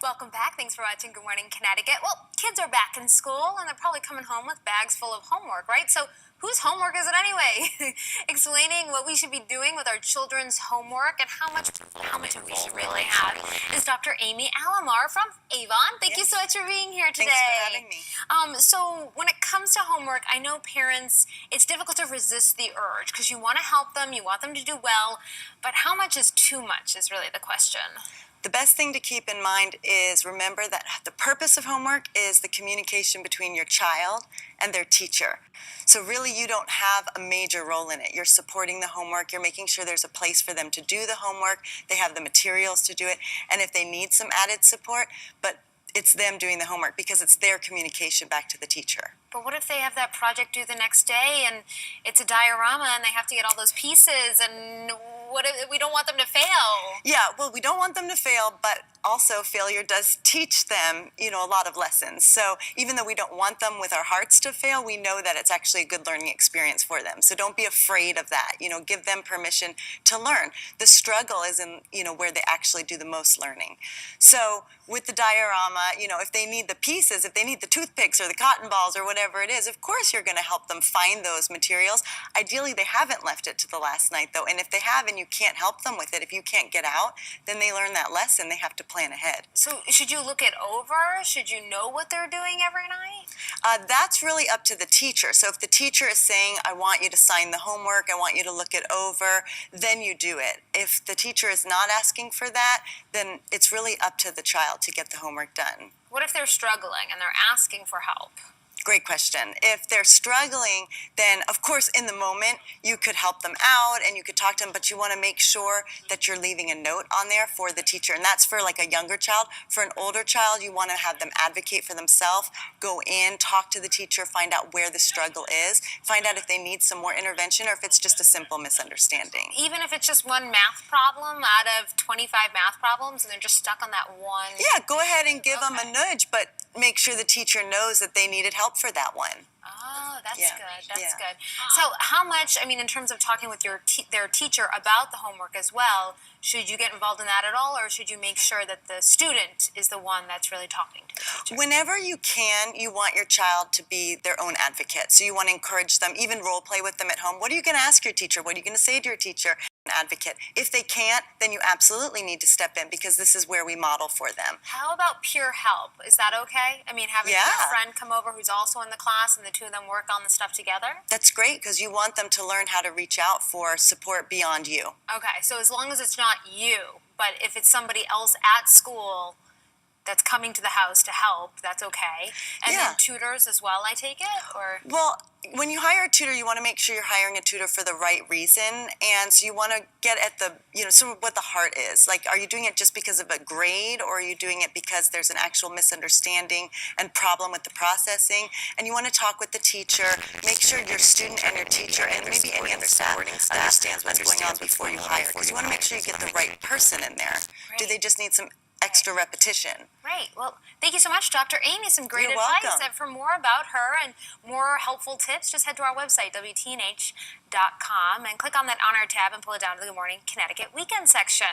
Welcome back. Thanks for watching Good Morning Connecticut. Well, kids are back in school and they're probably coming home with bags full of homework, right? So whose homework is it anyway? Explaining what we should be doing with our children's homework and how much we should really have is Dr. Amy Alamar from Avon. Thank you so much for being here today. Thanks for having me. So when it comes to homework, I know parents, it's difficult to resist the urge because you want to help them, you want them to do well, but how much is too much is really the question. The best thing to keep in mind is remember that the purpose of homework is the communication between your child and their teacher. So really you don't have a major role in it. You're supporting the homework, you're making sure there's a place for them to do the homework, they have the materials to do it, and if they need some added support, but it's them doing the homework because it's their communication back to the teacher. But what if they have that project due the next day and it's a diorama and they have to get all those pieces, and what if we don't want them to fail? Yeah, well, we don't want them to fail, but also failure does teach them, a lot of lessons. So even though we don't want them with our hearts to fail, we know that it's actually a good learning experience for them. So don't be afraid of that. Give them permission to learn. The struggle is in, where they actually do the most learning. So with the diorama, if they need the pieces, if they need the toothpicks or the cotton balls or whatever it is, of course you're going to help them find those materials. Ideally, they haven't left it to the last night, though. And if they have and you can't help them with it, if you can't get out, then they learn that lesson. They have to plan ahead. So should you look it over? Should you know what they're doing every night? That's really up to the teacher. So if the teacher is saying, I want you to sign the homework, I want you to look it over, then you do it. If the teacher is not asking for that, then it's really up to the child to get the homework done. What if they're struggling and they're asking for help? Great question. If they're struggling, then of course in the moment you could help them out and you could talk to them, but you want to make sure that you're leaving a note on there for the teacher. And that's for like a younger child. For an older child, you want to have them advocate for themselves, go in, talk to the teacher, find out where the struggle is, find out if they need some more intervention or if it's just a simple misunderstanding. Even if it's just one math problem out of 25 math problems and they're just stuck on that one? Yeah, go ahead and give them a nudge, but make sure the teacher knows that they needed help for that one. Oh, that's good. That's good. So how much, in terms of talking with their teacher about the homework as well, should you get involved in that at all, or should you make sure that the student is the one that's really talking to the teacher? Whenever you can, you want your child to be their own advocate. So you want to encourage them, even role play with them at home. What are you going to ask your teacher? What are you going to say to your teacher? An advocate. If they can't, then you absolutely need to step in because this is where we model for them. How about peer help? Is that okay? Having a friend come over who's also in the class and the two of them work on the stuff together? That's great because you want them to learn how to reach out for support beyond you. Okay, so as long as it's not you, but if it's somebody else at school that's coming to the house to help, that's okay. And then tutors as well, I take it? Or well, when you hire a tutor, you want to make sure you're hiring a tutor for the right reason. And so you want to get at the, sort of what the heart is. Like, are you doing it just because of a grade, or are you doing it because there's an actual misunderstanding and problem with the processing? And you want to talk with the teacher, make sure your student and your teacher and maybe any other staff understands what's going on before you hire. Because you want to make sure you get the right person in there. Right. Do they just need some extra repetition? Right. Well, thank you so much, Dr. Amy. Some great advice. Welcome. And for more about her and more helpful tips, just head to our website, WTNH.com, and click on that Honor tab and pull it down to the Good Morning Connecticut Weekend section.